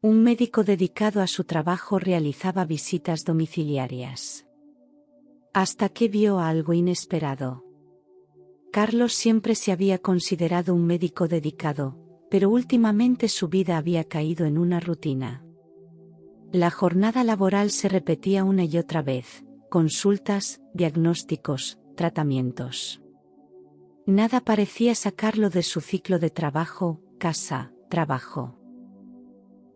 Un médico dedicado a su trabajo realizaba visitas domiciliarias. Hasta que vio algo inesperado. Carlos siempre se había considerado un médico dedicado, pero últimamente su vida había caído en una rutina. La jornada laboral se repetía una y otra vez: consultas, diagnósticos, tratamientos. Nada parecía sacarlo de su ciclo de trabajo, casa, trabajo.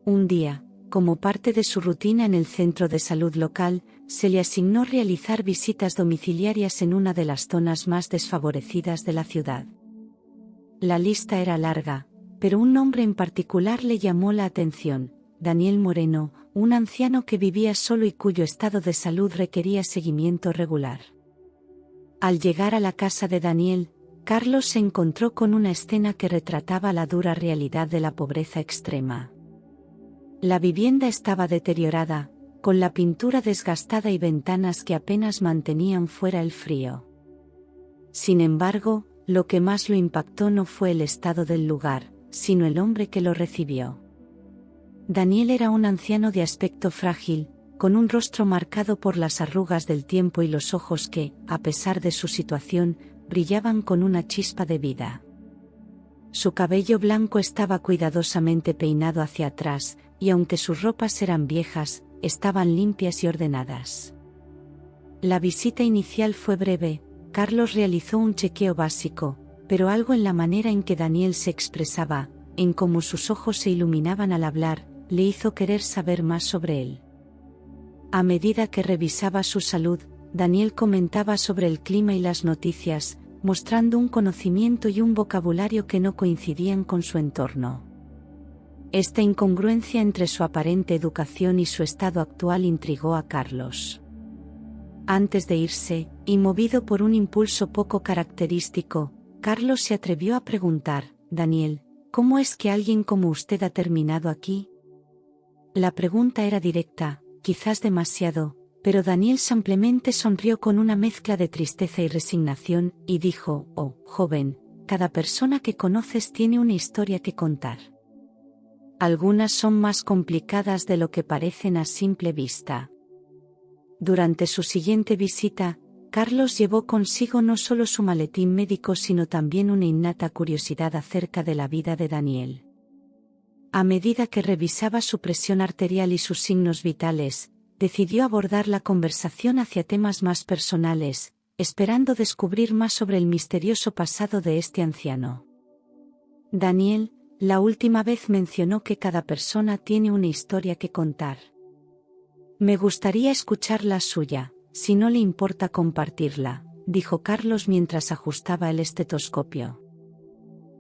Un día, como parte de su rutina en el centro de salud local, se le asignó realizar visitas domiciliarias en una de las zonas más desfavorecidas de la ciudad. La lista era larga, pero un nombre en particular le llamó la atención: Daniel Moreno, un anciano que vivía solo y cuyo estado de salud requería seguimiento regular. Al llegar a la casa de Daniel, Carlos se encontró con una escena que retrataba la dura realidad de la pobreza extrema. La vivienda estaba deteriorada, con la pintura desgastada y ventanas que apenas mantenían fuera el frío. Sin embargo, lo que más lo impactó no fue el estado del lugar, sino el hombre que lo recibió. Daniel era un anciano de aspecto frágil, con un rostro marcado por las arrugas del tiempo y los ojos que, a pesar de su situación, brillaban con una chispa de vida. Su cabello blanco estaba cuidadosamente peinado hacia atrás, y aunque sus ropas eran viejas, estaban limpias y ordenadas. La visita inicial fue breve. Carlos realizó un chequeo básico, pero algo en la manera en que Daniel se expresaba, en cómo sus ojos se iluminaban al hablar, le hizo querer saber más sobre él. A medida que revisaba su salud, Daniel comentaba sobre el clima y las noticias, mostrando un conocimiento y un vocabulario que no coincidían con su entorno. Esta incongruencia entre su aparente educación y su estado actual intrigó a Carlos. Antes de irse, y movido por un impulso poco característico, Carlos se atrevió a preguntar: Daniel, ¿cómo es que alguien como usted ha terminado aquí? La pregunta era directa, quizás demasiado, pero Daniel simplemente sonrió con una mezcla de tristeza y resignación, y dijo: oh, joven, cada persona que conoces tiene una historia que contar. Algunas son más complicadas de lo que parecen a simple vista. Durante su siguiente visita, Carlos llevó consigo no solo su maletín médico sino también una innata curiosidad acerca de la vida de Daniel. A medida que revisaba su presión arterial y sus signos vitales, decidió abordar la conversación hacia temas más personales, esperando descubrir más sobre el misterioso pasado de este anciano. Daniel, la última vez mencionó que cada persona tiene una historia que contar. Me gustaría escuchar la suya, si no le importa compartirla, dijo Carlos mientras ajustaba el estetoscopio.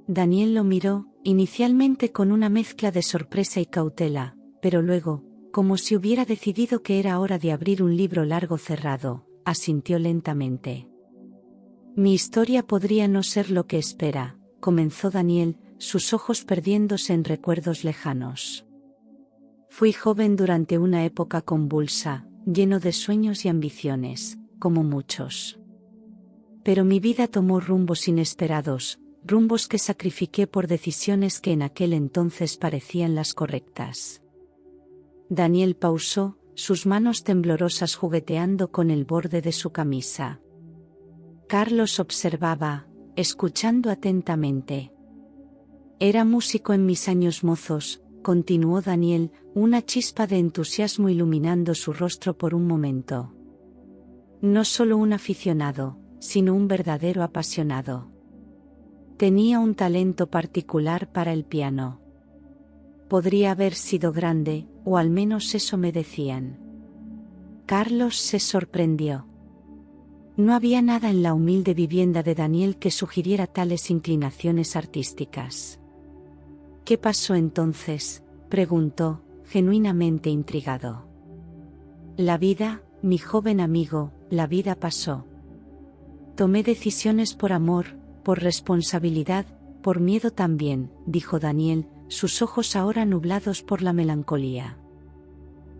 Daniel lo miró, inicialmente con una mezcla de sorpresa y cautela, pero luego, como si hubiera decidido que era hora de abrir un libro largo cerrado, asintió lentamente. Mi historia podría no ser lo que espera, comenzó Daniel, sus ojos perdiéndose en recuerdos lejanos. Fui joven durante una época convulsa, lleno de sueños y ambiciones, como muchos. Pero mi vida tomó rumbos inesperados, rumbos que sacrifiqué por decisiones que en aquel entonces parecían las correctas. Daniel pausó, sus manos temblorosas jugueteando con el borde de su camisa. Carlos observaba, escuchando atentamente. Era músico en mis años mozos, continuó Daniel, una chispa de entusiasmo iluminando su rostro por un momento. No solo un aficionado, sino un verdadero apasionado. Tenía un talento particular para el piano. Podría haber sido grande, o al menos eso me decían. Carlos se sorprendió. No había nada en la humilde vivienda de Daniel que sugiriera tales inclinaciones artísticas. ¿Qué pasó entonces?, preguntó, genuinamente intrigado. La vida, mi joven amigo, la vida pasó. Tomé decisiones por amor, por responsabilidad, por miedo también, dijo Daniel, sus ojos ahora nublados por la melancolía.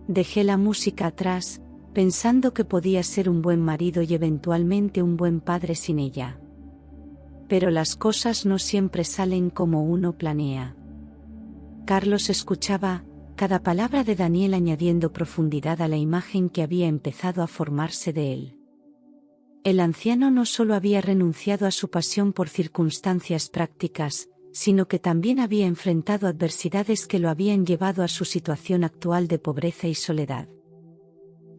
Dejé la música atrás, pensando que podía ser un buen marido y eventualmente un buen padre sin ella. Pero las cosas no siempre salen como uno planea. Carlos escuchaba, cada palabra de Daniel añadiendo profundidad a la imagen que había empezado a formarse de él. El anciano no solo había renunciado a su pasión por circunstancias prácticas, sino que también había enfrentado adversidades que lo habían llevado a su situación actual de pobreza y soledad.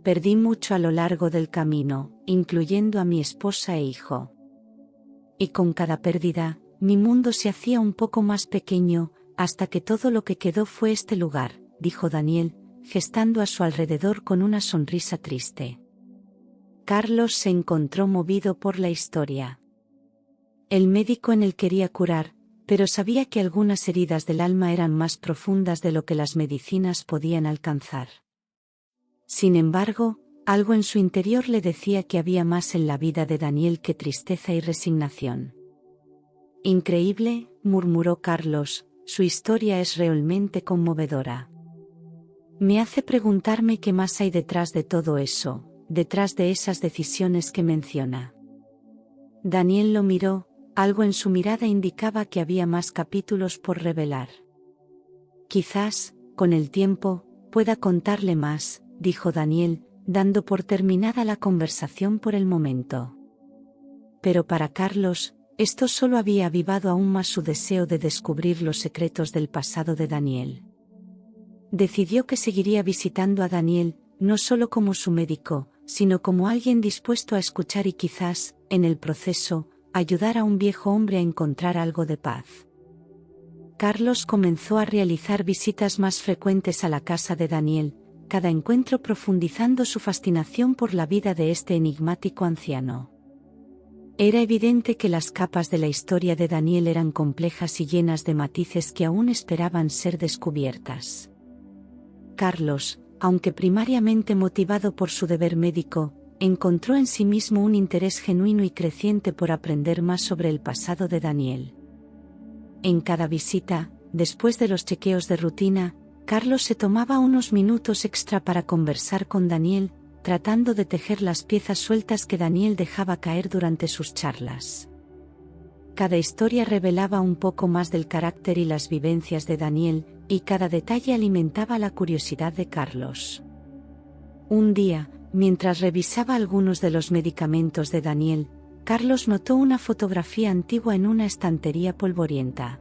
Perdí mucho a lo largo del camino, incluyendo a mi esposa e hijo. Y con cada pérdida, mi mundo se hacía un poco más pequeño, hasta que todo lo que quedó fue este lugar, dijo Daniel, gestando a su alrededor con una sonrisa triste. Carlos se encontró movido por la historia. El médico en él quería curar, pero sabía que algunas heridas del alma eran más profundas de lo que las medicinas podían alcanzar. Sin embargo, algo en su interior le decía que había más en la vida de Daniel que tristeza y resignación. Increíble, murmuró Carlos, su historia es realmente conmovedora. Me hace preguntarme qué más hay detrás de todo eso, detrás de esas decisiones que menciona. Daniel lo miró, algo en su mirada indicaba que había más capítulos por revelar. Quizás, con el tiempo, pueda contarle más, dijo Daniel, dando por terminada la conversación por el momento. Pero para Carlos, esto solo había avivado aún más su deseo de descubrir los secretos del pasado de Daniel. Decidió que seguiría visitando a Daniel, no solo como su médico, sino como alguien dispuesto a escuchar y quizás, en el proceso, ayudar a un viejo hombre a encontrar algo de paz. Carlos comenzó a realizar visitas más frecuentes a la casa de Daniel, cada encuentro profundizando su fascinación por la vida de este enigmático anciano. Era evidente que las capas de la historia de Daniel eran complejas y llenas de matices que aún esperaban ser descubiertas. Carlos, aunque primariamente motivado por su deber médico, encontró en sí mismo un interés genuino y creciente por aprender más sobre el pasado de Daniel. En cada visita, después de los chequeos de rutina, Carlos se tomaba unos minutos extra para conversar con Daniel, tratando de tejer las piezas sueltas que Daniel dejaba caer durante sus charlas. Cada historia revelaba un poco más del carácter y las vivencias de Daniel, y cada detalle alimentaba la curiosidad de Carlos. Un día, mientras revisaba algunos de los medicamentos de Daniel, Carlos notó una fotografía antigua en una estantería polvorienta.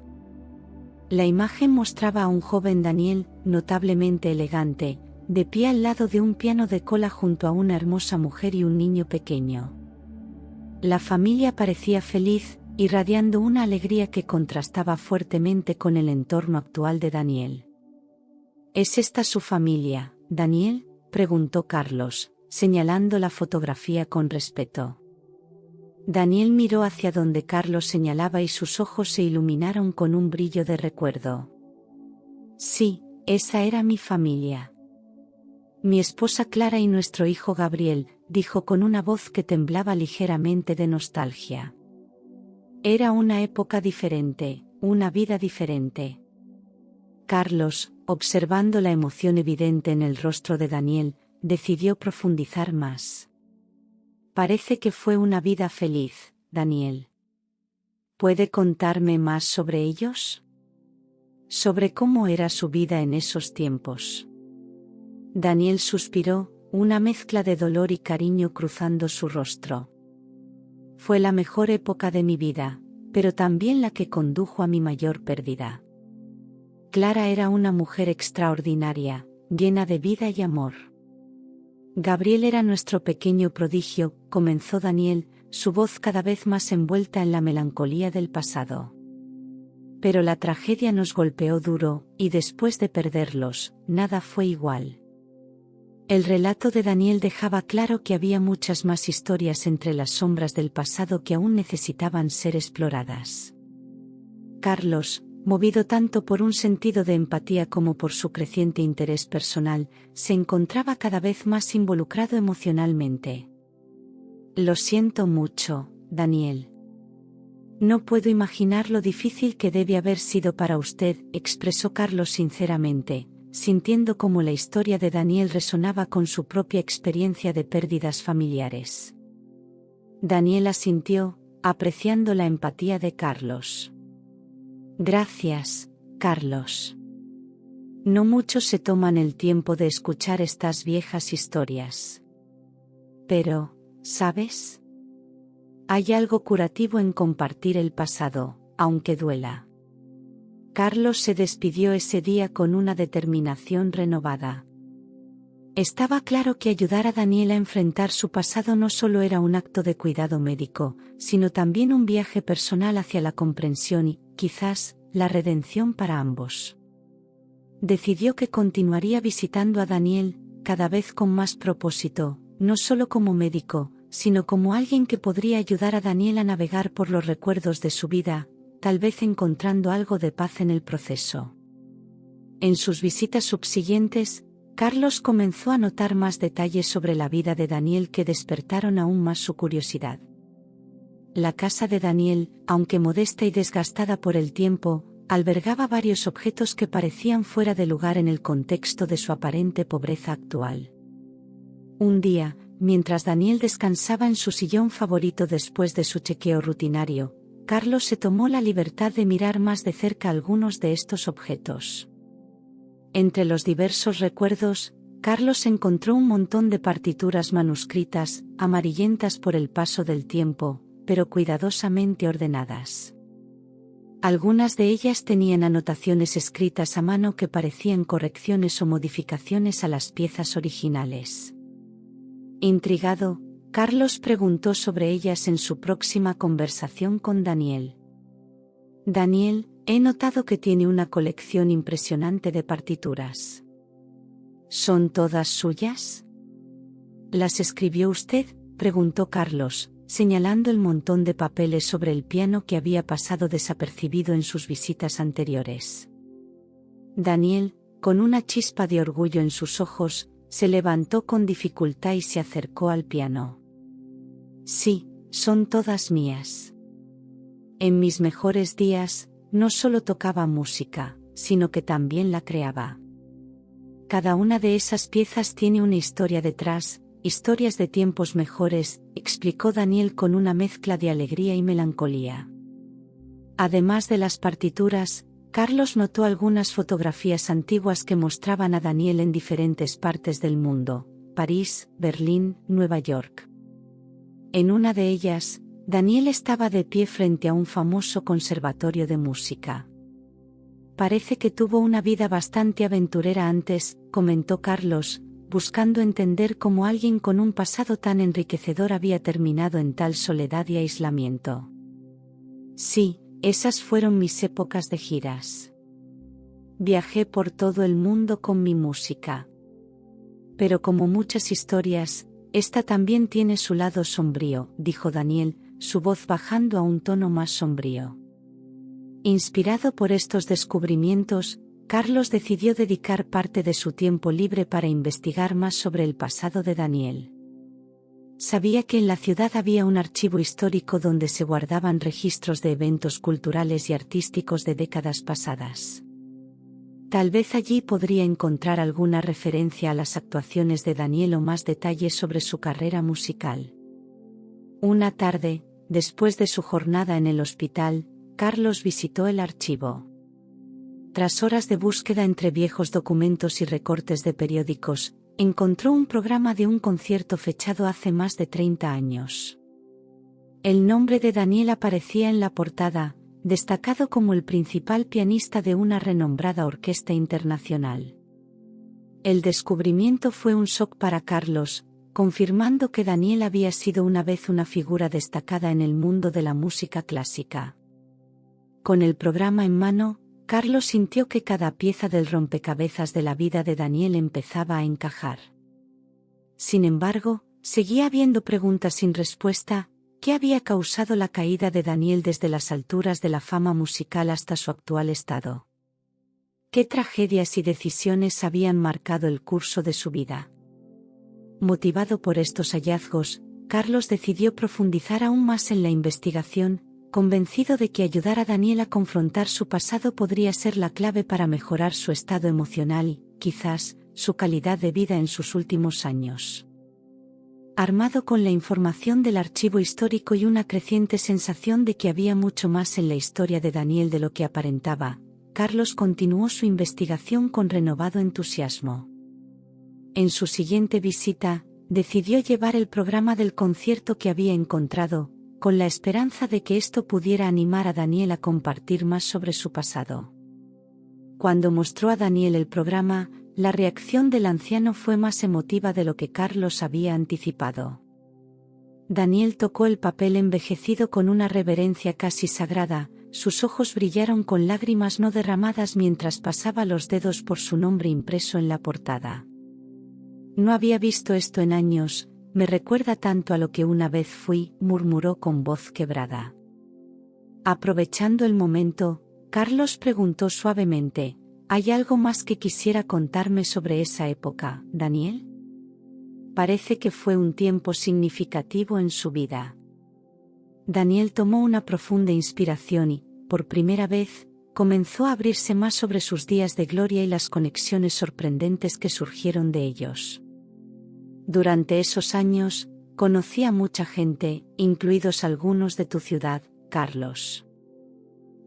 La imagen mostraba a un joven Daniel, notablemente elegante, de pie al lado de un piano de cola junto a una hermosa mujer y un niño pequeño. La familia parecía feliz, irradiando una alegría que contrastaba fuertemente con el entorno actual de Daniel. ¿Es esta su familia, Daniel?, preguntó Carlos, señalando la fotografía con respeto. Daniel miró hacia donde Carlos señalaba y sus ojos se iluminaron con un brillo de recuerdo. Sí, esa era mi familia. Mi esposa Clara y nuestro hijo Gabriel, dijo con una voz que temblaba ligeramente de nostalgia. Era una época diferente, una vida diferente. Carlos, observando la emoción evidente en el rostro de Daniel, decidió profundizar más. Parece que fue una vida feliz, Daniel. ¿Puede contarme más sobre ellos? ¿Sobre cómo era su vida en esos tiempos? Daniel suspiró, una mezcla de dolor y cariño cruzando su rostro. Fue la mejor época de mi vida, pero también la que condujo a mi mayor pérdida. Clara era una mujer extraordinaria, llena de vida y amor. Gabriel era nuestro pequeño prodigio, comenzó Daniel, su voz cada vez más envuelta en la melancolía del pasado. Pero la tragedia nos golpeó duro, y después de perderlos, nada fue igual. El relato de Daniel dejaba claro que había muchas más historias entre las sombras del pasado que aún necesitaban ser exploradas. Carlos, movido tanto por un sentido de empatía como por su creciente interés personal, se encontraba cada vez más involucrado emocionalmente. Lo siento mucho, Daniel. No puedo imaginar lo difícil que debe haber sido para usted, expresó Carlos sinceramente, sintiendo cómo la historia de Daniel resonaba con su propia experiencia de pérdidas familiares. Daniel asintió, apreciando la empatía de Carlos. Gracias, Carlos. No muchos se toman el tiempo de escuchar estas viejas historias. Pero, ¿sabes? Hay algo curativo en compartir el pasado, aunque duela. Carlos se despidió ese día con una determinación renovada. Estaba claro que ayudar a Daniel a enfrentar su pasado no solo era un acto de cuidado médico, sino también un viaje personal hacia la comprensión y, quizás, la redención para ambos. Decidió que continuaría visitando a Daniel, cada vez con más propósito, no solo como médico, sino como alguien que podría ayudar a Daniel a navegar por los recuerdos de su vida, tal vez encontrando algo de paz en el proceso. En sus visitas subsiguientes, Carlos comenzó a notar más detalles sobre la vida de Daniel que despertaron aún más su curiosidad. La casa de Daniel, aunque modesta y desgastada por el tiempo, albergaba varios objetos que parecían fuera de lugar en el contexto de su aparente pobreza actual. Un día, mientras Daniel descansaba en su sillón favorito después de su chequeo rutinario, Carlos se tomó la libertad de mirar más de cerca algunos de estos objetos. Entre los diversos recuerdos, Carlos encontró un montón de partituras manuscritas, amarillentas por el paso del tiempo, pero cuidadosamente ordenadas. Algunas de ellas tenían anotaciones escritas a mano que parecían correcciones o modificaciones a las piezas originales. Intrigado, Carlos preguntó sobre ellas en su próxima conversación con Daniel. Daniel, he notado que tiene una colección impresionante de partituras. ¿Son todas suyas? ¿Las escribió usted?, preguntó Carlos, señalando el montón de papeles sobre el piano que había pasado desapercibido en sus visitas anteriores. Daniel, con una chispa de orgullo en sus ojos, se levantó con dificultad y se acercó al piano. Sí, son todas mías. En mis mejores días, no solo tocaba música, sino que también la creaba. Cada una de esas piezas tiene una historia detrás, historias de tiempos mejores, explicó Daniel con una mezcla de alegría y melancolía. Además de las partituras, Carlos notó algunas fotografías antiguas que mostraban a Daniel en diferentes partes del mundo: París, Berlín, Nueva York. En una de ellas, Daniel estaba de pie frente a un famoso conservatorio de música. Parece que tuvo una vida bastante aventurera antes, comentó Carlos, buscando entender cómo alguien con un pasado tan enriquecedor había terminado en tal soledad y aislamiento. Sí, esas fueron mis épocas de giras. Viajé por todo el mundo con mi música. Pero como muchas historias, esta también tiene su lado sombrío, dijo Daniel, su voz bajando a un tono más sombrío. Inspirado por estos descubrimientos, Carlos decidió dedicar parte de su tiempo libre para investigar más sobre el pasado de Daniel. Sabía que en la ciudad había un archivo histórico donde se guardaban registros de eventos culturales y artísticos de décadas pasadas. Tal vez allí podría encontrar alguna referencia a las actuaciones de Daniel o más detalles sobre su carrera musical. Una tarde, después de su jornada en el hospital, Carlos visitó el archivo. Tras horas de búsqueda entre viejos documentos y recortes de periódicos, encontró un programa de un concierto fechado hace más de 30 años. El nombre de Daniel aparecía en la portada, destacado como el principal pianista de una renombrada orquesta internacional. El descubrimiento fue un shock para Carlos, confirmando que Daniel había sido una vez una figura destacada en el mundo de la música clásica. Con el programa en mano, Carlos sintió que cada pieza del rompecabezas de la vida de Daniel empezaba a encajar. Sin embargo, seguía habiendo preguntas sin respuesta. ¿Qué había causado la caída de Daniel desde las alturas de la fama musical hasta su actual estado? ¿Qué tragedias y decisiones habían marcado el curso de su vida? Motivado por estos hallazgos, Carlos decidió profundizar aún más en la investigación, convencido de que ayudar a Daniel a confrontar su pasado podría ser la clave para mejorar su estado emocional y, quizás, su calidad de vida en sus últimos años. Armado con la información del archivo histórico y una creciente sensación de que había mucho más en la historia de Daniel de lo que aparentaba, Carlos continuó su investigación con renovado entusiasmo. En su siguiente visita, decidió llevar el programa del concierto que había encontrado, con la esperanza de que esto pudiera animar a Daniel a compartir más sobre su pasado. Cuando mostró a Daniel el programa, la reacción del anciano fue más emotiva de lo que Carlos había anticipado. Daniel tocó el papel envejecido con una reverencia casi sagrada, sus ojos brillaron con lágrimas no derramadas mientras pasaba los dedos por su nombre impreso en la portada. No había visto esto en años, me recuerda tanto a lo que una vez fui, murmuró con voz quebrada. Aprovechando el momento, Carlos preguntó suavemente, ¿hay algo más que quisiera contarme sobre esa época, Daniel? Parece que fue un tiempo significativo en su vida. Daniel tomó una profunda inspiración y, por primera vez, comenzó a abrirse más sobre sus días de gloria y las conexiones sorprendentes que surgieron de ellos. Durante esos años, conocí a mucha gente, incluidos algunos de tu ciudad, Carlos.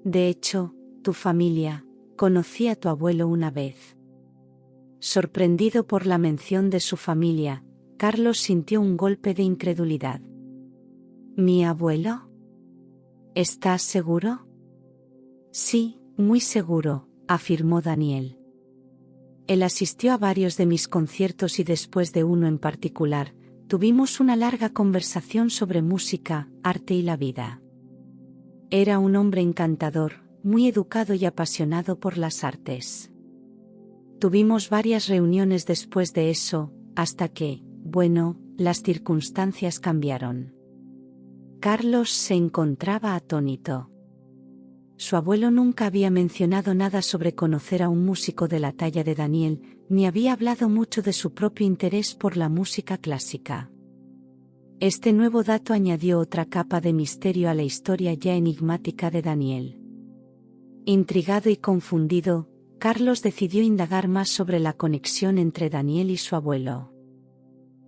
De hecho, tu familia, conocí a tu abuelo una vez. Sorprendido por la mención de su familia, Carlos sintió un golpe de incredulidad. ¿Mi abuelo? ¿Estás seguro? Sí, muy seguro, afirmó Daniel. Él asistió a varios de mis conciertos y después de uno en particular, tuvimos una larga conversación sobre música, arte y la vida. Era un hombre encantador, muy educado y apasionado por las artes. Tuvimos varias reuniones después de eso, hasta que, bueno, las circunstancias cambiaron. Carlos se encontraba atónito. Su abuelo nunca había mencionado nada sobre conocer a un músico de la talla de Daniel, ni había hablado mucho de su propio interés por la música clásica. Este nuevo dato añadió otra capa de misterio a la historia ya enigmática de Daniel. Intrigado y confundido, Carlos decidió indagar más sobre la conexión entre Daniel y su abuelo.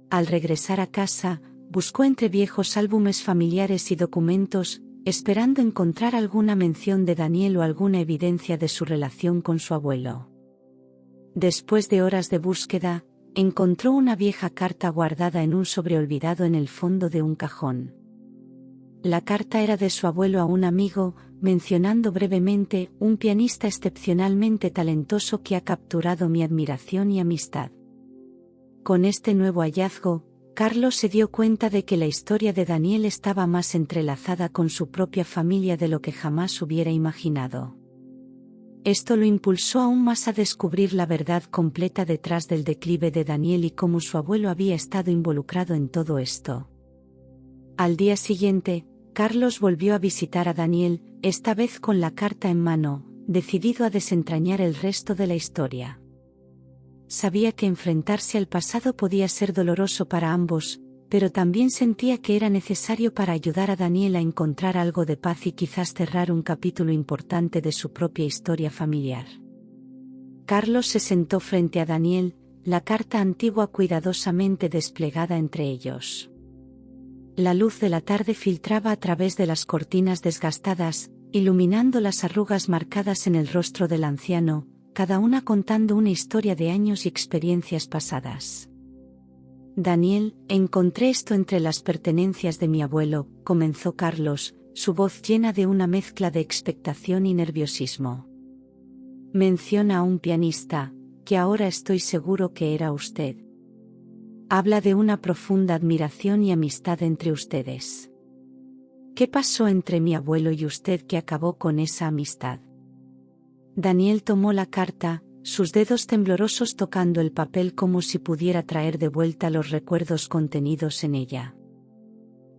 Al regresar a casa, buscó entre viejos álbumes familiares y documentos, esperando encontrar alguna mención de Daniel o alguna evidencia de su relación con su abuelo. Después de horas de búsqueda, encontró una vieja carta guardada en un sobre olvidado en el fondo de un cajón. La carta era de su abuelo a un amigo, mencionando brevemente un pianista excepcionalmente talentoso que ha capturado mi admiración y amistad. Con este nuevo hallazgo, Carlos se dio cuenta de que la historia de Daniel estaba más entrelazada con su propia familia de lo que jamás hubiera imaginado. Esto lo impulsó aún más a descubrir la verdad completa detrás del declive de Daniel y cómo su abuelo había estado involucrado en todo esto. Al día siguiente, Carlos volvió a visitar a Daniel, esta vez con la carta en mano, decidido a desentrañar el resto de la historia. Sabía que enfrentarse al pasado podía ser doloroso para ambos, pero también sentía que era necesario para ayudar a Daniel a encontrar algo de paz y quizás cerrar un capítulo importante de su propia historia familiar. Carlos se sentó frente a Daniel, la carta antigua cuidadosamente desplegada entre ellos. La luz de la tarde filtraba a través de las cortinas desgastadas, iluminando las arrugas marcadas en el rostro del anciano, cada una contando una historia de años y experiencias pasadas. Daniel, encontré esto entre las pertenencias de mi abuelo, comenzó Carlos, su voz llena de una mezcla de expectación y nerviosismo. Menciona a un pianista, que ahora estoy seguro que era usted. Habla de una profunda admiración y amistad entre ustedes. ¿Qué pasó entre mi abuelo y usted que acabó con esa amistad? Daniel tomó la carta, sus dedos temblorosos tocando el papel como si pudiera traer de vuelta los recuerdos contenidos en ella.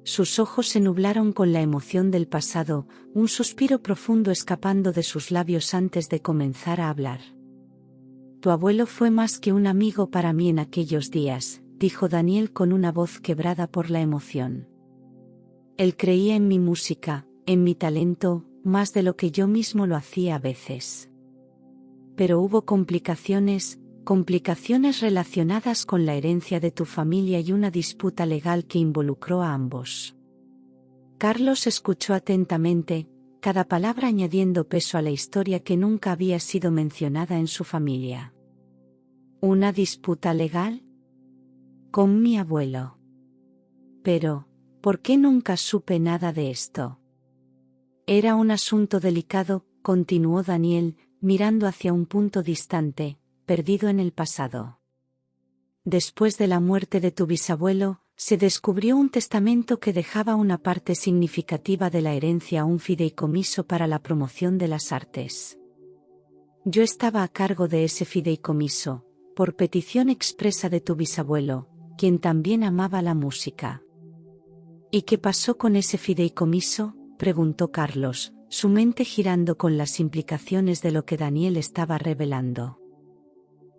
Sus ojos se nublaron con la emoción del pasado, un suspiro profundo escapando de sus labios antes de comenzar a hablar. Tu abuelo fue más que un amigo para mí en aquellos días, dijo Daniel con una voz quebrada por la emoción. Él creía en mi música, en mi talento, más de lo que yo mismo lo hacía a veces. Pero hubo complicaciones relacionadas con la herencia de tu familia y una disputa legal que involucró a ambos. Carlos escuchó atentamente, cada palabra añadiendo peso a la historia que nunca había sido mencionada en su familia. ¿Una disputa legal? Con mi abuelo. Pero, ¿por qué nunca supe nada de esto? Era un asunto delicado, continuó Daniel, mirando hacia un punto distante, perdido en el pasado. Después de la muerte de tu bisabuelo, se descubrió un testamento que dejaba una parte significativa de la herencia a un fideicomiso para la promoción de las artes. Yo estaba a cargo de ese fideicomiso, por petición expresa de tu bisabuelo, quien también amaba la música. ¿Y qué pasó con ese fideicomiso?, preguntó Carlos, su mente girando con las implicaciones de lo que Daniel estaba revelando.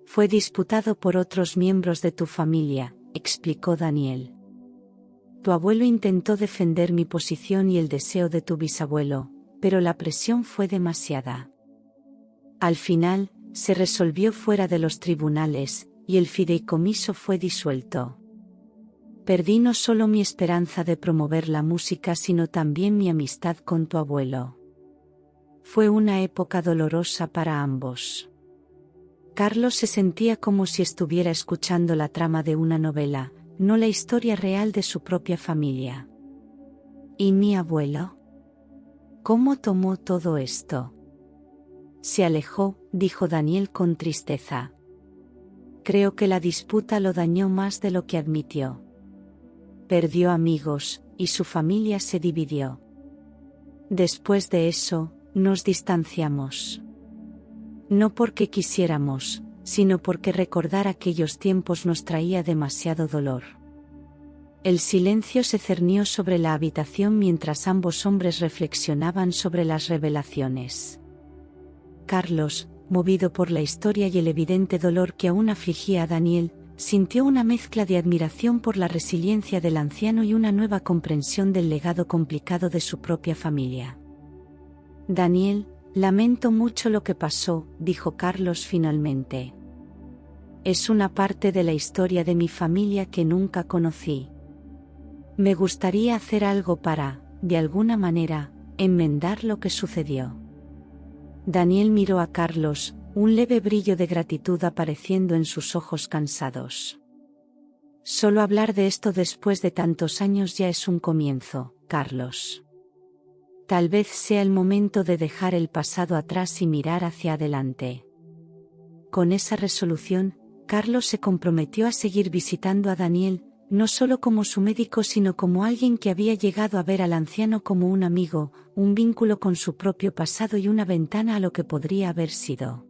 Fue disputado por otros miembros de tu familia, explicó Daniel. Tu abuelo intentó defender mi posición y el deseo de tu bisabuelo, pero la presión fue demasiada. Al final, se resolvió fuera de los tribunales, y el fideicomiso fue disuelto. Perdí no solo mi esperanza de promover la música sino también mi amistad con tu abuelo. Fue una época dolorosa para ambos. Carlos se sentía como si estuviera escuchando la trama de una novela, no la historia real de su propia familia. ¿Y mi abuelo? ¿Cómo tomó todo esto? Se alejó, dijo Daniel con tristeza. Creo que la disputa lo dañó más de lo que admitió. Perdió amigos, y su familia se dividió. Después de eso, nos distanciamos. No porque quisiéramos, sino porque recordar aquellos tiempos nos traía demasiado dolor. El silencio se cernió sobre la habitación mientras ambos hombres reflexionaban sobre las revelaciones. Carlos, movido por la historia y el evidente dolor que aún afligía a Daniel, sintió una mezcla de admiración por la resiliencia del anciano y una nueva comprensión del legado complicado de su propia familia. Daniel, lamento mucho lo que pasó, dijo Carlos finalmente. Es una parte de la historia de mi familia que nunca conocí. Me gustaría hacer algo para, de alguna manera, enmendar lo que sucedió. Daniel miró a Carlos, un leve brillo de gratitud apareciendo en sus ojos cansados. Solo hablar de esto después de tantos años ya es un comienzo, Carlos. Tal vez sea el momento de dejar el pasado atrás y mirar hacia adelante. Con esa resolución, Carlos se comprometió a seguir visitando a Daniel, no solo como su médico sino como alguien que había llegado a ver al anciano como un amigo, un vínculo con su propio pasado y una ventana a lo que podría haber sido.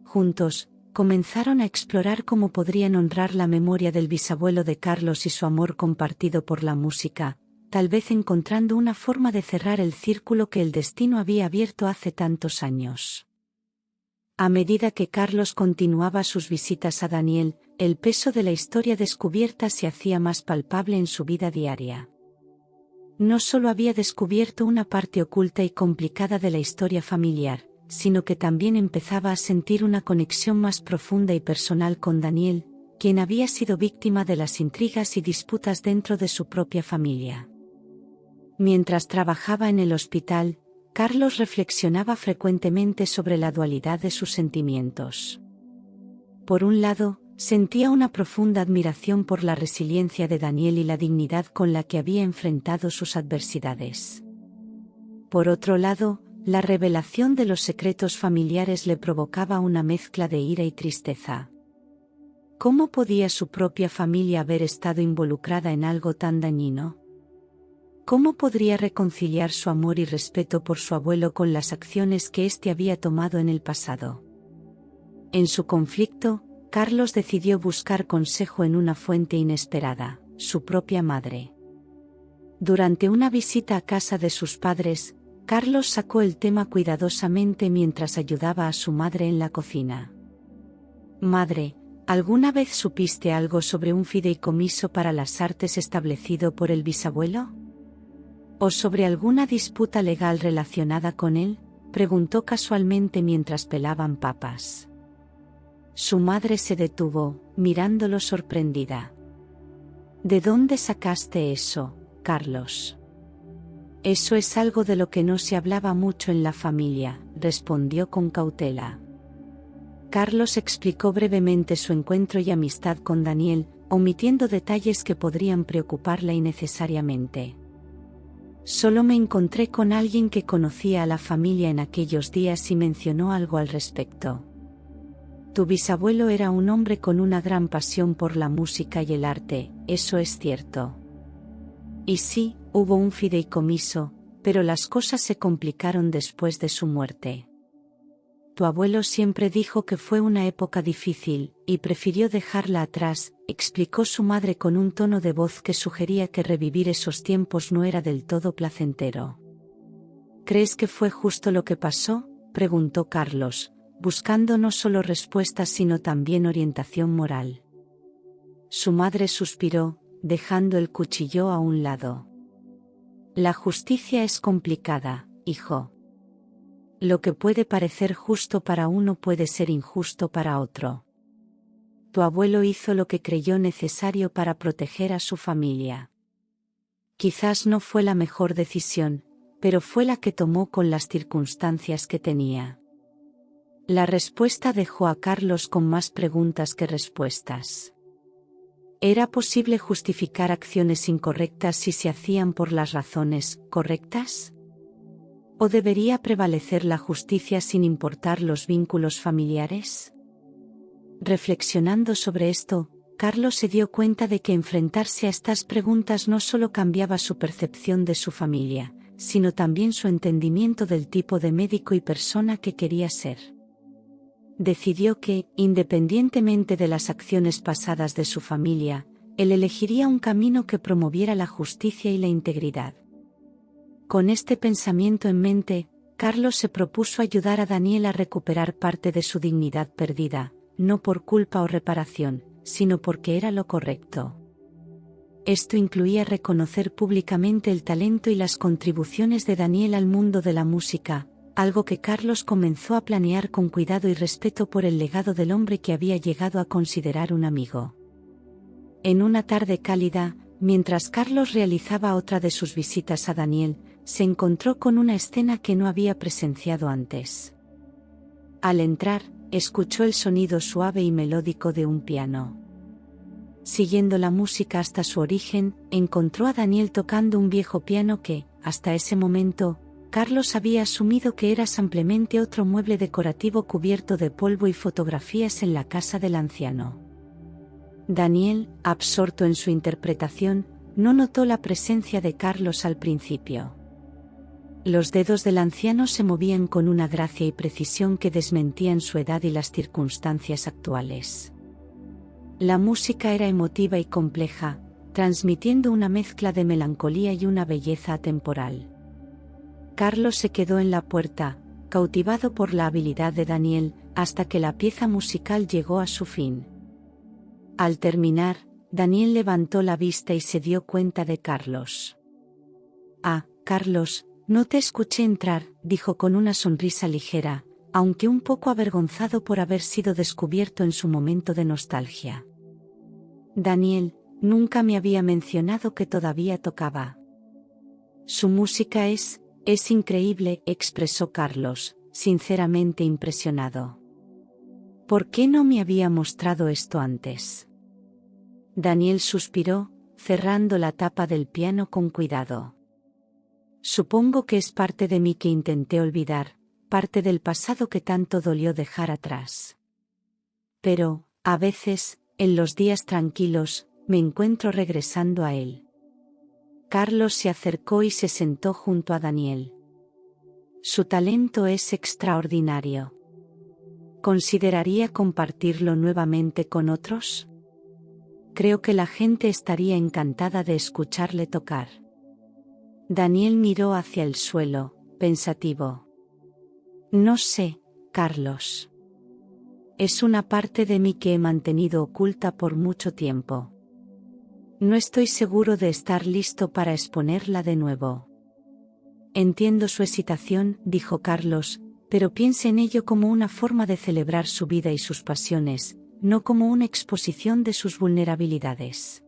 Juntos, comenzaron a explorar cómo podrían honrar la memoria del bisabuelo de Carlos y su amor compartido por la música, tal vez encontrando una forma de cerrar el círculo que el destino había abierto hace tantos años. A medida que Carlos continuaba sus visitas a Daniel, el peso de la historia descubierta se hacía más palpable en su vida diaria. No solo había descubierto una parte oculta y complicada de la historia familiar, sino que también empezaba a sentir una conexión más profunda y personal con Daniel, quien había sido víctima de las intrigas y disputas dentro de su propia familia. Mientras trabajaba en el hospital, Carlos reflexionaba frecuentemente sobre la dualidad de sus sentimientos. Por un lado, sentía una profunda admiración por la resiliencia de Daniel y la dignidad con la que había enfrentado sus adversidades. Por otro lado, la revelación de los secretos familiares le provocaba una mezcla de ira y tristeza. ¿Cómo podía su propia familia haber estado involucrada en algo tan dañino? ¿Cómo podría reconciliar su amor y respeto por su abuelo con las acciones que éste había tomado en el pasado? En su conflicto, Carlos decidió buscar consejo en una fuente inesperada, su propia madre. Durante una visita a casa de sus padres, Carlos sacó el tema cuidadosamente mientras ayudaba a su madre en la cocina. Madre, ¿alguna vez supiste algo sobre un fideicomiso para las artes establecido por el bisabuelo? ¿O sobre alguna disputa legal relacionada con él?, preguntó casualmente mientras pelaban papas. Su madre se detuvo, mirándolo sorprendida. ¿De dónde sacaste eso, Carlos? Eso es algo de lo que no se hablaba mucho en la familia, respondió con cautela. Carlos explicó brevemente su encuentro y amistad con Daniel, omitiendo detalles que podrían preocuparla innecesariamente. Solo me encontré con alguien que conocía a la familia en aquellos días y mencionó algo al respecto. Tu bisabuelo era un hombre con una gran pasión por la música y el arte, eso es cierto. Y sí, hubo un fideicomiso, pero las cosas se complicaron después de su muerte. Tu abuelo siempre dijo que fue una época difícil, y prefirió dejarla atrás, explicó su madre con un tono de voz que sugería que revivir esos tiempos no era del todo placentero. ¿Crees que fue justo lo que pasó?, preguntó Carlos, buscando no solo respuestas sino también orientación moral. Su madre suspiró, dejando el cuchillo a un lado. La justicia es complicada, hijo. Lo que puede parecer justo para uno puede ser injusto para otro. Tu abuelo hizo lo que creyó necesario para proteger a su familia. Quizás no fue la mejor decisión, pero fue la que tomó con las circunstancias que tenía. La respuesta dejó a Carlos con más preguntas que respuestas. ¿Era posible justificar acciones incorrectas si se hacían por las razones correctas? ¿O debería prevalecer la justicia sin importar los vínculos familiares? Reflexionando sobre esto, Carlos se dio cuenta de que enfrentarse a estas preguntas no solo cambiaba su percepción de su familia, sino también su entendimiento del tipo de médico y persona que quería ser. Decidió que, independientemente de las acciones pasadas de su familia, él elegiría un camino que promoviera la justicia y la integridad. Con este pensamiento en mente, Carlos se propuso ayudar a Daniel a recuperar parte de su dignidad perdida, no por culpa o reparación, sino porque era lo correcto. Esto incluía reconocer públicamente el talento y las contribuciones de Daniel al mundo de la música, algo que Carlos comenzó a planear con cuidado y respeto por el legado del hombre que había llegado a considerar un amigo. En una tarde cálida, mientras Carlos realizaba otra de sus visitas a Daniel, se encontró con una escena que no había presenciado antes. Al entrar, escuchó el sonido suave y melódico de un piano. Siguiendo la música hasta su origen, encontró a Daniel tocando un viejo piano que, hasta ese momento, Carlos había asumido que era simplemente otro mueble decorativo cubierto de polvo y fotografías en la casa del anciano. Daniel, absorto en su interpretación, no notó la presencia de Carlos al principio. Los dedos del anciano se movían con una gracia y precisión que desmentían su edad y las circunstancias actuales. La música era emotiva y compleja, transmitiendo una mezcla de melancolía y una belleza atemporal. Carlos se quedó en la puerta, cautivado por la habilidad de Daniel, hasta que la pieza musical llegó a su fin. Al terminar, Daniel levantó la vista y se dio cuenta de Carlos. «Ah, Carlos, no te escuché entrar», dijo con una sonrisa ligera, aunque un poco avergonzado por haber sido descubierto en su momento de nostalgia. Daniel, nunca me había mencionado que todavía tocaba. Su música es increíble, expresó Carlos, sinceramente impresionado. ¿Por qué no me había mostrado esto antes? Daniel suspiró, cerrando la tapa del piano con cuidado. Supongo que es parte de mí que intenté olvidar, parte del pasado que tanto dolió dejar atrás. Pero, a veces, en los días tranquilos, me encuentro regresando a él. Carlos se acercó y se sentó junto a Daniel. Su talento es extraordinario. ¿Consideraría compartirlo nuevamente con otros? Creo que la gente estaría encantada de escucharle tocar. Daniel miró hacia el suelo, pensativo. No sé, Carlos. Es una parte de mí que he mantenido oculta por mucho tiempo. No estoy seguro de estar listo para exponerla de nuevo. Entiendo su excitación, dijo Carlos, pero piense en ello como una forma de celebrar su vida y sus pasiones, no como una exposición de sus vulnerabilidades.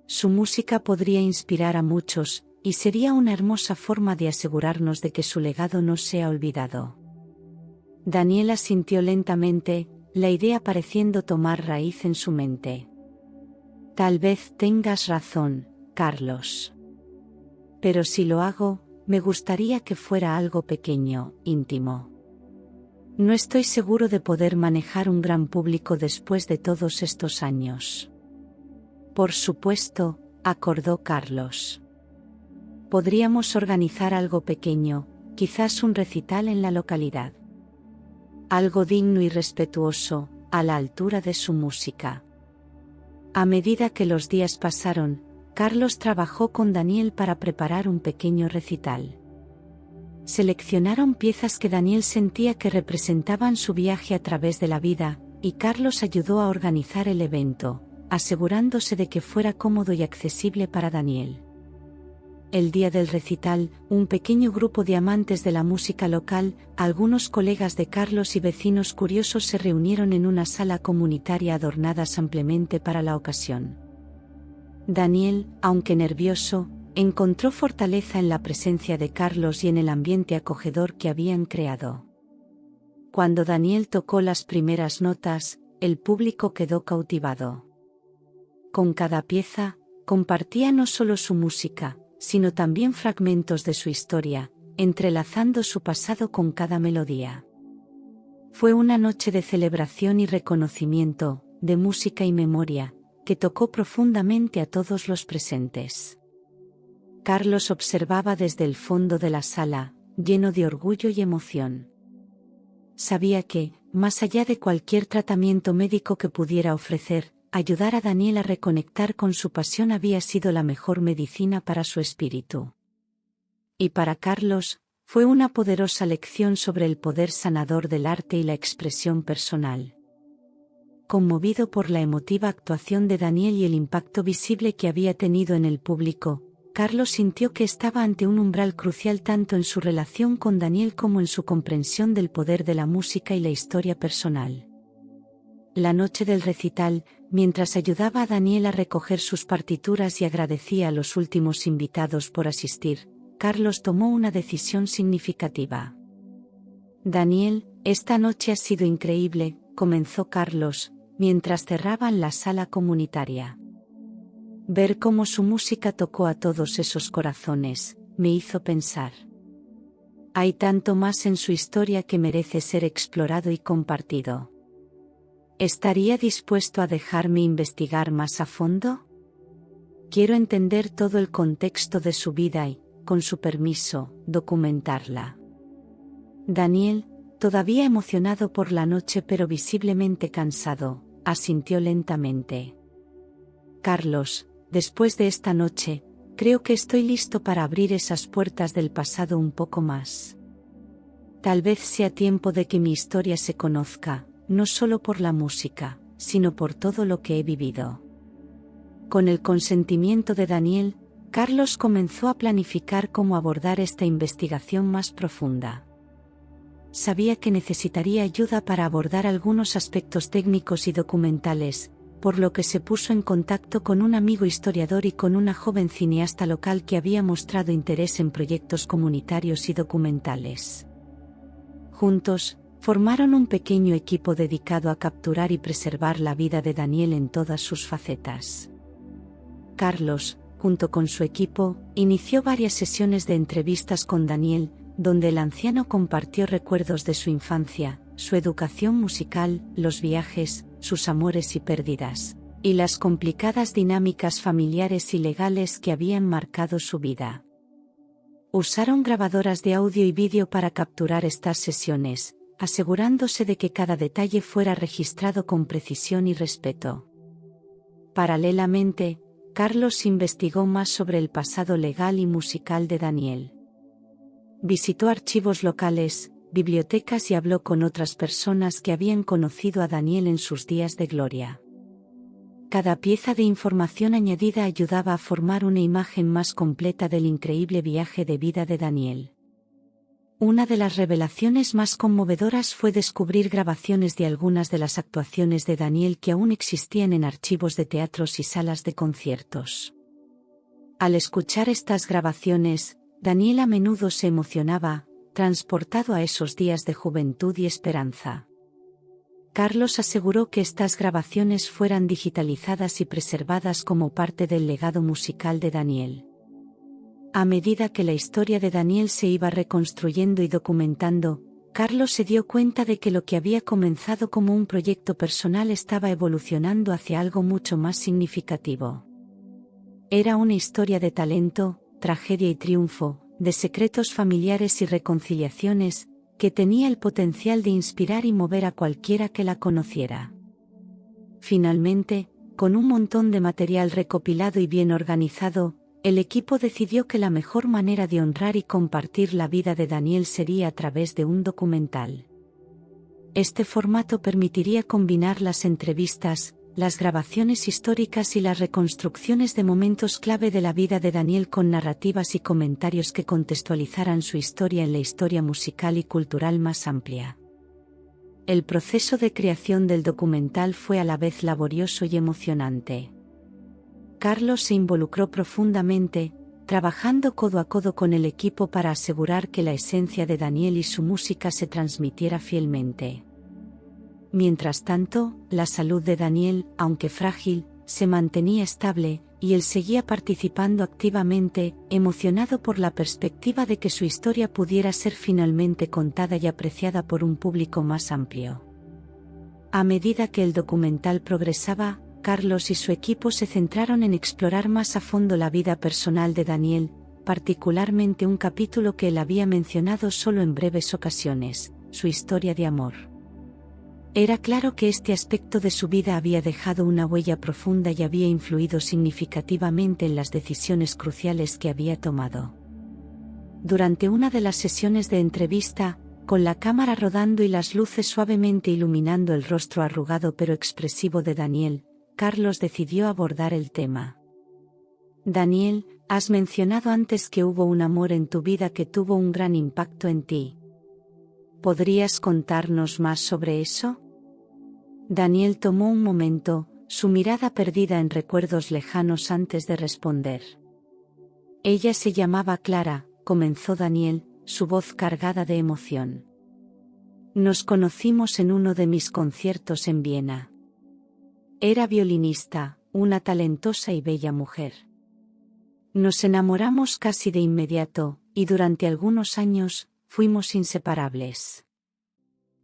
Su música podría inspirar a muchos, y sería una hermosa forma de asegurarnos de que su legado no sea olvidado. Daniel asintió lentamente, la idea pareciendo tomar raíz en su mente. Tal vez tengas razón, Carlos. Pero si lo hago, me gustaría que fuera algo pequeño, íntimo. No estoy seguro de poder manejar un gran público después de todos estos años. Por supuesto, acordó Carlos. Podríamos organizar algo pequeño, quizás un recital en la localidad. Algo digno y respetuoso, a la altura de su música. A medida que los días pasaron, Carlos trabajó con Daniel para preparar un pequeño recital. Seleccionaron piezas que Daniel sentía que representaban su viaje a través de la vida, y Carlos ayudó a organizar el evento, asegurándose de que fuera cómodo y accesible para Daniel. El día del recital, un pequeño grupo de amantes de la música local, algunos colegas de Carlos y vecinos curiosos se reunieron en una sala comunitaria adornada ampliamente para la ocasión. Daniel, aunque nervioso, encontró fortaleza en la presencia de Carlos y en el ambiente acogedor que habían creado. Cuando Daniel tocó las primeras notas, el público quedó cautivado. Con cada pieza, compartía no solo su música, sino también fragmentos de su historia, entrelazando su pasado con cada melodía. Fue una noche de celebración y reconocimiento, de música y memoria, que tocó profundamente a todos los presentes. Carlos observaba desde el fondo de la sala, lleno de orgullo y emoción. Sabía que, más allá de cualquier tratamiento médico que pudiera ofrecer, ayudar a Daniel a reconectar con su pasión había sido la mejor medicina para su espíritu. Y para Carlos, fue una poderosa lección sobre el poder sanador del arte y la expresión personal. Conmovido por la emotiva actuación de Daniel y el impacto visible que había tenido en el público, Carlos sintió que estaba ante un umbral crucial tanto en su relación con Daniel como en su comprensión del poder de la música y la historia personal. La noche del recital, mientras ayudaba a Daniel a recoger sus partituras y agradecía a los últimos invitados por asistir, Carlos tomó una decisión significativa. Daniel, esta noche ha sido increíble, comenzó Carlos, mientras cerraban la sala comunitaria. Ver cómo su música tocó a todos esos corazones, me hizo pensar. Hay tanto más en su historia que merece ser explorado y compartido. ¿Estaría dispuesto a dejarme investigar más a fondo? Quiero entender todo el contexto de su vida y, con su permiso, documentarla. Daniel, todavía emocionado por la noche pero visiblemente cansado, asintió lentamente. Carlos, después de esta noche, creo que estoy listo para abrir esas puertas del pasado un poco más. Tal vez sea tiempo de que mi historia se conozca, no solo por la música, sino por todo lo que he vivido. Con el consentimiento de Daniel, Carlos comenzó a planificar cómo abordar esta investigación más profunda. Sabía que necesitaría ayuda para abordar algunos aspectos técnicos y documentales, por lo que se puso en contacto con un amigo historiador y con una joven cineasta local que había mostrado interés en proyectos comunitarios y documentales. Juntos, formaron un pequeño equipo dedicado a capturar y preservar la vida de Daniel en todas sus facetas. Carlos, junto con su equipo, inició varias sesiones de entrevistas con Daniel, donde el anciano compartió recuerdos de su infancia, su educación musical, los viajes, sus amores y pérdidas, y las complicadas dinámicas familiares y legales que habían marcado su vida. Usaron grabadoras de audio y vídeo para capturar estas sesiones, asegurándose de que cada detalle fuera registrado con precisión y respeto. Paralelamente, Carlos investigó más sobre el pasado legal y musical de Daniel. Visitó archivos locales, bibliotecas y habló con otras personas que habían conocido a Daniel en sus días de gloria. Cada pieza de información añadida ayudaba a formar una imagen más completa del increíble viaje de vida de Daniel. Una de las revelaciones más conmovedoras fue descubrir grabaciones de algunas de las actuaciones de Daniel que aún existían en archivos de teatros y salas de conciertos. Al escuchar estas grabaciones, Daniel a menudo se emocionaba, transportado a esos días de juventud y esperanza. Carlos aseguró que estas grabaciones fueran digitalizadas y preservadas como parte del legado musical de Daniel. A medida que la historia de Daniel se iba reconstruyendo y documentando, Carlos se dio cuenta de que lo que había comenzado como un proyecto personal estaba evolucionando hacia algo mucho más significativo. Era una historia de talento, tragedia y triunfo, de secretos familiares y reconciliaciones, que tenía el potencial de inspirar y mover a cualquiera que la conociera. Finalmente, con un montón de material recopilado y bien organizado, el equipo decidió que la mejor manera de honrar y compartir la vida de Daniel sería a través de un documental. Este formato permitiría combinar las entrevistas, las grabaciones históricas y las reconstrucciones de momentos clave de la vida de Daniel con narrativas y comentarios que contextualizaran su historia en la historia musical y cultural más amplia. El proceso de creación del documental fue a la vez laborioso y emocionante. Carlos se involucró profundamente, trabajando codo a codo con el equipo para asegurar que la esencia de Daniel y su música se transmitiera fielmente. Mientras tanto, la salud de Daniel, aunque frágil, se mantenía estable, y él seguía participando activamente, emocionado por la perspectiva de que su historia pudiera ser finalmente contada y apreciada por un público más amplio. A medida que el documental progresaba, Carlos y su equipo se centraron en explorar más a fondo la vida personal de Daniel, particularmente un capítulo que él había mencionado solo en breves ocasiones, su historia de amor. Era claro que este aspecto de su vida había dejado una huella profunda y había influido significativamente en las decisiones cruciales que había tomado. Durante una de las sesiones de entrevista, con la cámara rodando y las luces suavemente iluminando el rostro arrugado pero expresivo de Daniel, Carlos decidió abordar el tema. Daniel, has mencionado antes que hubo un amor en tu vida que tuvo un gran impacto en ti. ¿Podrías contarnos más sobre eso? Daniel tomó un momento, su mirada perdida en recuerdos lejanos antes de responder. Ella se llamaba Clara, comenzó Daniel, su voz cargada de emoción. Nos conocimos en uno de mis conciertos en Viena. Era violinista, una talentosa y bella mujer. Nos enamoramos casi de inmediato, y durante algunos años, fuimos inseparables.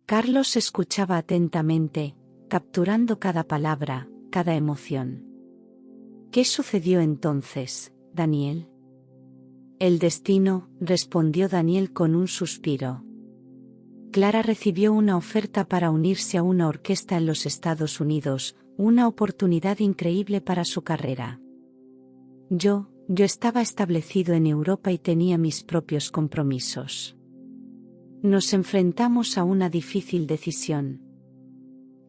Carlos escuchaba atentamente, capturando cada palabra, cada emoción. ¿Qué sucedió entonces, Daniel? El destino, respondió Daniel con un suspiro. Clara recibió una oferta para unirse a una orquesta en los Estados Unidos, una oportunidad increíble para su carrera. Yo estaba establecido en Europa y tenía mis propios compromisos. Nos enfrentamos a una difícil decisión.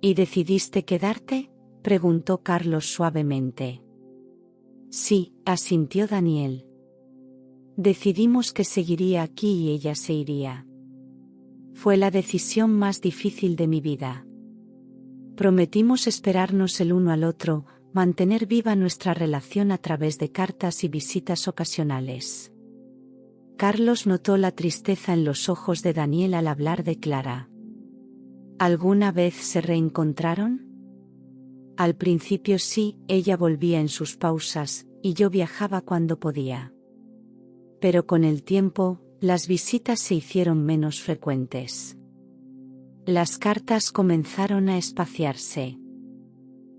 ¿Y decidiste quedarte?, preguntó Carlos suavemente. Sí, asintió Daniel. Decidimos que seguiría aquí y ella se iría. Fue la decisión más difícil de mi vida. Prometimos esperarnos el uno al otro, mantener viva nuestra relación a través de cartas y visitas ocasionales. Carlos notó la tristeza en los ojos de Daniel al hablar de Clara. ¿Alguna vez se reencontraron? Al principio sí, ella volvía en sus pausas, y yo viajaba cuando podía. Pero con el tiempo, las visitas se hicieron menos frecuentes. Las cartas comenzaron a espaciarse.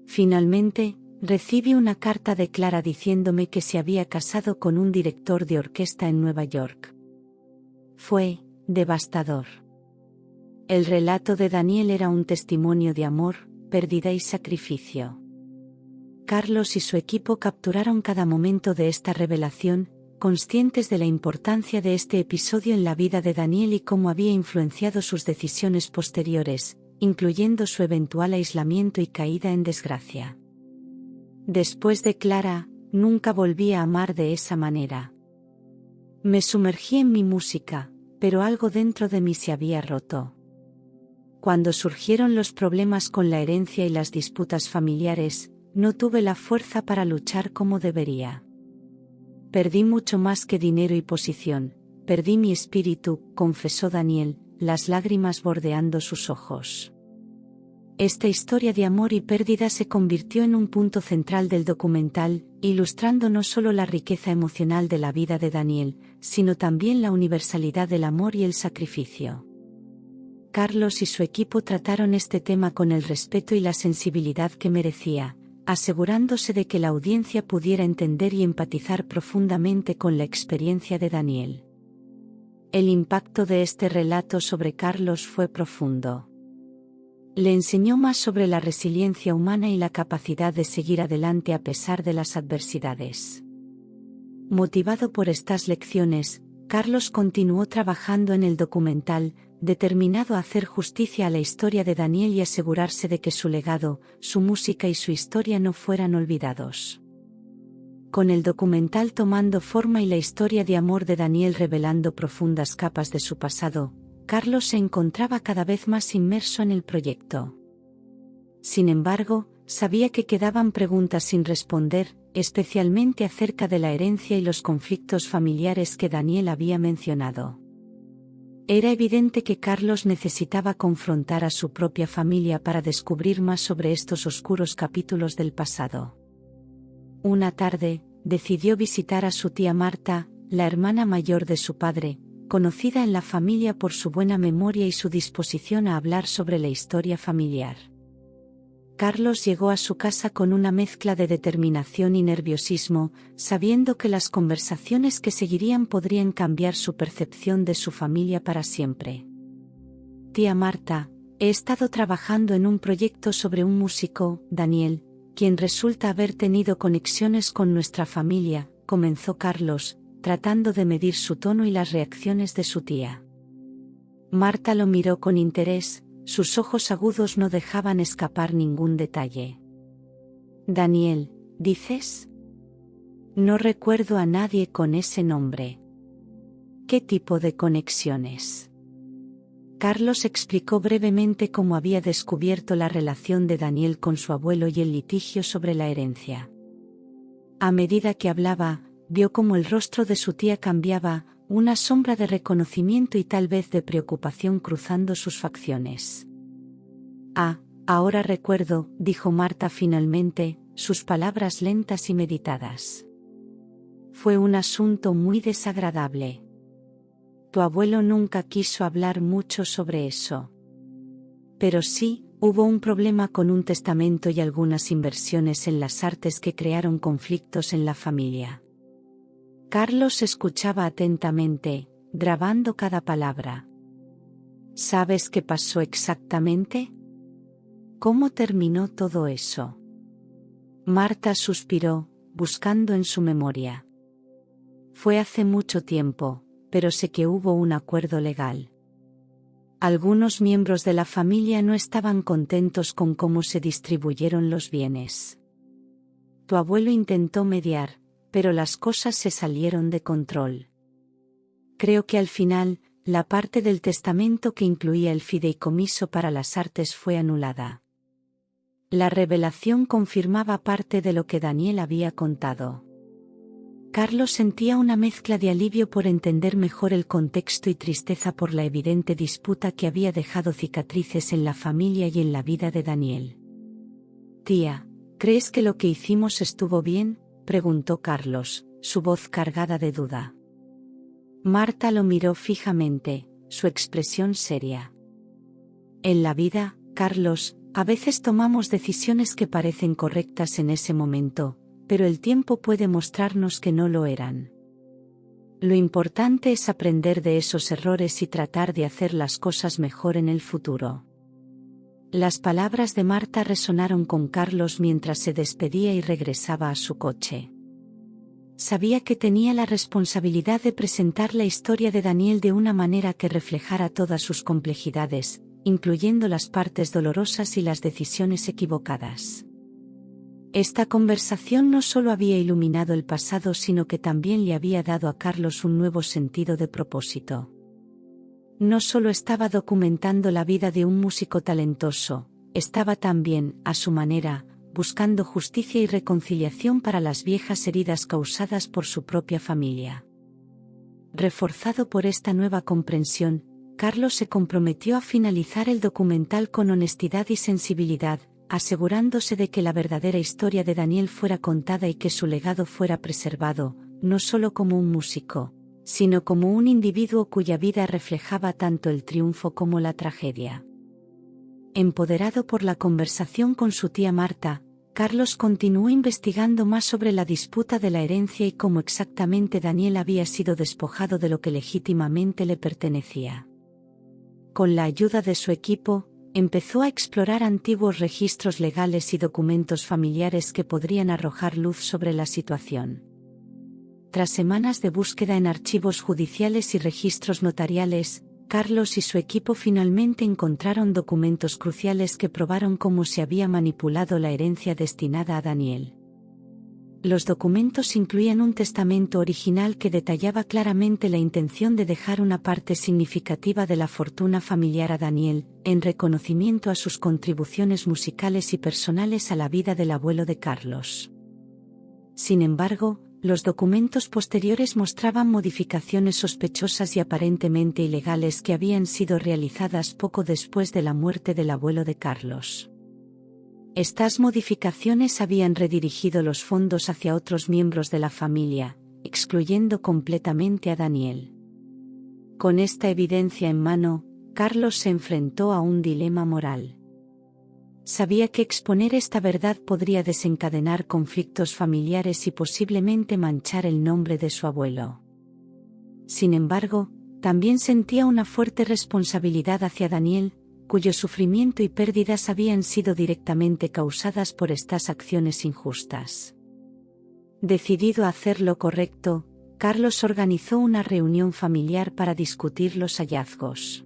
Finalmente, recibí una carta de Clara diciéndome que se había casado con un director de orquesta en Nueva York. Fue devastador. El relato de Daniel era un testimonio de amor, pérdida y sacrificio. Carlos y su equipo capturaron cada momento de esta revelación, conscientes de la importancia de este episodio en la vida de Daniel y cómo había influenciado sus decisiones posteriores, incluyendo su eventual aislamiento y caída en desgracia. Después de Clara, nunca volví a amar de esa manera. Me sumergí en mi música, pero algo dentro de mí se había roto. Cuando surgieron los problemas con la herencia y las disputas familiares, no tuve la fuerza para luchar como debería. Perdí mucho más que dinero y posición, perdí mi espíritu, confesó Daniel, las lágrimas bordeando sus ojos. Esta historia de amor y pérdida se convirtió en un punto central del documental, ilustrando no solo la riqueza emocional de la vida de Daniel, sino también la universalidad del amor y el sacrificio. Carlos y su equipo trataron este tema con el respeto y la sensibilidad que merecía, asegurándose de que la audiencia pudiera entender y empatizar profundamente con la experiencia de Daniel. El impacto de este relato sobre Carlos fue profundo. Le enseñó más sobre la resiliencia humana y la capacidad de seguir adelante a pesar de las adversidades. Motivado por estas lecciones, Carlos continuó trabajando en el documental, determinado a hacer justicia a la historia de Daniel y asegurarse de que su legado, su música y su historia no fueran olvidados. Con el documental tomando forma y la historia de amor de Daniel revelando profundas capas de su pasado, Carlos se encontraba cada vez más inmerso en el proyecto. Sin embargo, sabía que quedaban preguntas sin responder, especialmente acerca de la herencia y los conflictos familiares que Daniel había mencionado. Era evidente que Carlos necesitaba confrontar a su propia familia para descubrir más sobre estos oscuros capítulos del pasado. Una tarde, decidió visitar a su tía Marta, la hermana mayor de su padre, conocida en la familia por su buena memoria y su disposición a hablar sobre la historia familiar. Carlos llegó a su casa con una mezcla de determinación y nerviosismo, sabiendo que las conversaciones que seguirían podrían cambiar su percepción de su familia para siempre. Tía Marta, he estado trabajando en un proyecto sobre un músico, Daniel, quien resulta haber tenido conexiones con nuestra familia, comenzó Carlos, tratando de medir su tono y las reacciones de su tía. Marta lo miró con interés, sus ojos agudos no dejaban escapar ningún detalle. Daniel, ¿dices? No recuerdo a nadie con ese nombre. ¿Qué tipo de conexiones? Carlos explicó brevemente cómo había descubierto la relación de Daniel con su abuelo y el litigio sobre la herencia. A medida que hablaba, vio cómo el rostro de su tía cambiaba, una sombra de reconocimiento y tal vez de preocupación cruzando sus facciones. Ah, ahora recuerdo, dijo Marta finalmente, sus palabras lentas y meditadas. Fue un asunto muy desagradable. Tu abuelo nunca quiso hablar mucho sobre eso. Pero sí, hubo un problema con un testamento y algunas inversiones en las artes que crearon conflictos en la familia. Carlos escuchaba atentamente, grabando cada palabra. ¿Sabes qué pasó exactamente? ¿Cómo terminó todo eso? Marta suspiró, buscando en su memoria. Fue hace mucho tiempo, pero sé que hubo un acuerdo legal. Algunos miembros de la familia no estaban contentos con cómo se distribuyeron los bienes. Tu abuelo intentó mediar, pero las cosas se salieron de control. Creo que al final, la parte del testamento que incluía el fideicomiso para las artes fue anulada. La revelación confirmaba parte de lo que Daniel había contado. Carlos sentía una mezcla de alivio por entender mejor el contexto y tristeza por la evidente disputa que había dejado cicatrices en la familia y en la vida de Daniel. Tía, ¿crees que lo que hicimos estuvo bien?, preguntó Carlos, su voz cargada de duda. Marta lo miró fijamente, su expresión seria. En la vida, Carlos, a veces tomamos decisiones que parecen correctas en ese momento, pero el tiempo puede mostrarnos que no lo eran. Lo importante es aprender de esos errores y tratar de hacer las cosas mejor en el futuro. Las palabras de Marta resonaron con Carlos mientras se despedía y regresaba a su coche. Sabía que tenía la responsabilidad de presentar la historia de Daniel de una manera que reflejara todas sus complejidades, incluyendo las partes dolorosas y las decisiones equivocadas. Esta conversación no solo había iluminado el pasado, sino que también le había dado a Carlos un nuevo sentido de propósito. No solo estaba documentando la vida de un músico talentoso, estaba también, a su manera, buscando justicia y reconciliación para las viejas heridas causadas por su propia familia. Reforzado por esta nueva comprensión, Carlos se comprometió a finalizar el documental con honestidad y sensibilidad, asegurándose de que la verdadera historia de Daniel fuera contada y que su legado fuera preservado, no solo como un músico, sino como un individuo cuya vida reflejaba tanto el triunfo como la tragedia. Empoderado por la conversación con su tía Marta, Carlos continuó investigando más sobre la disputa de la herencia y cómo exactamente Daniel había sido despojado de lo que legítimamente le pertenecía. Con la ayuda de su equipo, empezó a explorar antiguos registros legales y documentos familiares que podrían arrojar luz sobre la situación. Tras semanas de búsqueda en archivos judiciales y registros notariales, Carlos y su equipo finalmente encontraron documentos cruciales que probaron cómo se había manipulado la herencia destinada a Daniel. Los documentos incluían un testamento original que detallaba claramente la intención de dejar una parte significativa de la fortuna familiar a Daniel, en reconocimiento a sus contribuciones musicales y personales a la vida del abuelo de Carlos. Sin embargo, los documentos posteriores mostraban modificaciones sospechosas y aparentemente ilegales que habían sido realizadas poco después de la muerte del abuelo de Carlos. Estas modificaciones habían redirigido los fondos hacia otros miembros de la familia, excluyendo completamente a Daniel. Con esta evidencia en mano, Carlos se enfrentó a un dilema moral. Sabía que exponer esta verdad podría desencadenar conflictos familiares y posiblemente manchar el nombre de su abuelo. Sin embargo, también sentía una fuerte responsabilidad hacia Daniel, cuyo sufrimiento y pérdidas habían sido directamente causadas por estas acciones injustas. Decidido a hacer lo correcto, Carlos organizó una reunión familiar para discutir los hallazgos.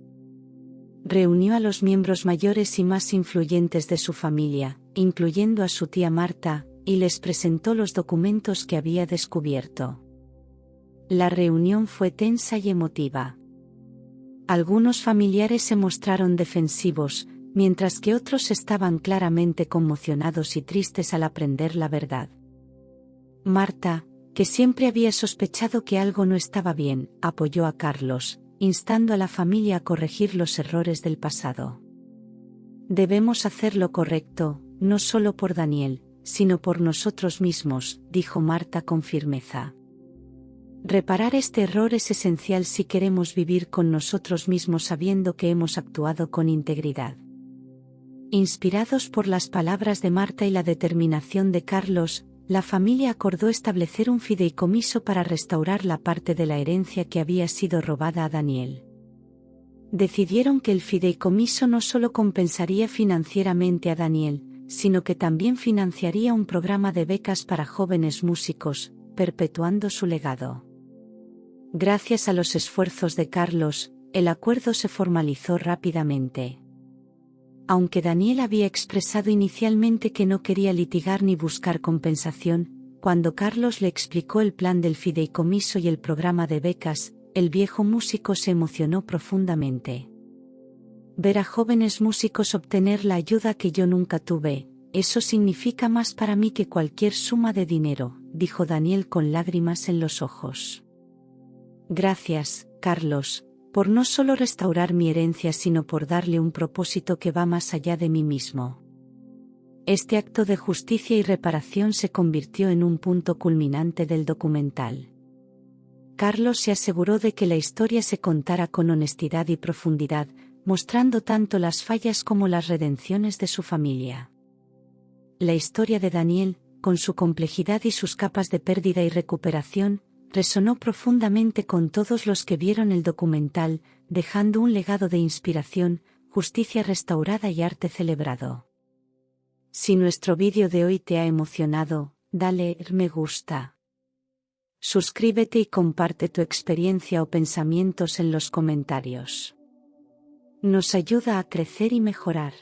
Reunió a los miembros mayores y más influyentes de su familia, incluyendo a su tía Marta, y les presentó los documentos que había descubierto. La reunión fue tensa y emotiva. Algunos familiares se mostraron defensivos, mientras que otros estaban claramente conmocionados y tristes al aprender la verdad. Marta, que siempre había sospechado que algo no estaba bien, apoyó a Carlos, instando a la familia a corregir los errores del pasado. Debemos hacer lo correcto, no solo por Daniel, sino por nosotros mismos, dijo Marta con firmeza. Reparar este error es esencial si queremos vivir con nosotros mismos sabiendo que hemos actuado con integridad. Inspirados por las palabras de Marta y la determinación de Carlos, la familia acordó establecer un fideicomiso para restaurar la parte de la herencia que había sido robada a Daniel. Decidieron que el fideicomiso no solo compensaría financieramente a Daniel, sino que también financiaría un programa de becas para jóvenes músicos, perpetuando su legado. Gracias a los esfuerzos de Carlos, el acuerdo se formalizó rápidamente. Aunque Daniel había expresado inicialmente que no quería litigar ni buscar compensación, cuando Carlos le explicó el plan del fideicomiso y el programa de becas, el viejo músico se emocionó profundamente. Ver a jóvenes músicos obtener la ayuda que yo nunca tuve, eso significa más para mí que cualquier suma de dinero, dijo Daniel con lágrimas en los ojos. Gracias, Carlos, por no solo restaurar mi herencia sino por darle un propósito que va más allá de mí mismo. Este acto de justicia y reparación se convirtió en un punto culminante del documental. Carlos se aseguró de que la historia se contara con honestidad y profundidad, mostrando tanto las fallas como las redenciones de su familia. La historia de Daniel, con su complejidad y sus capas de pérdida y recuperación, resonó profundamente con todos los que vieron el documental, dejando un legado de inspiración, justicia restaurada y arte celebrado. Si nuestro vídeo de hoy te ha emocionado, dale me gusta. Suscríbete y comparte tu experiencia o pensamientos en los comentarios. Nos ayuda a crecer y mejorar.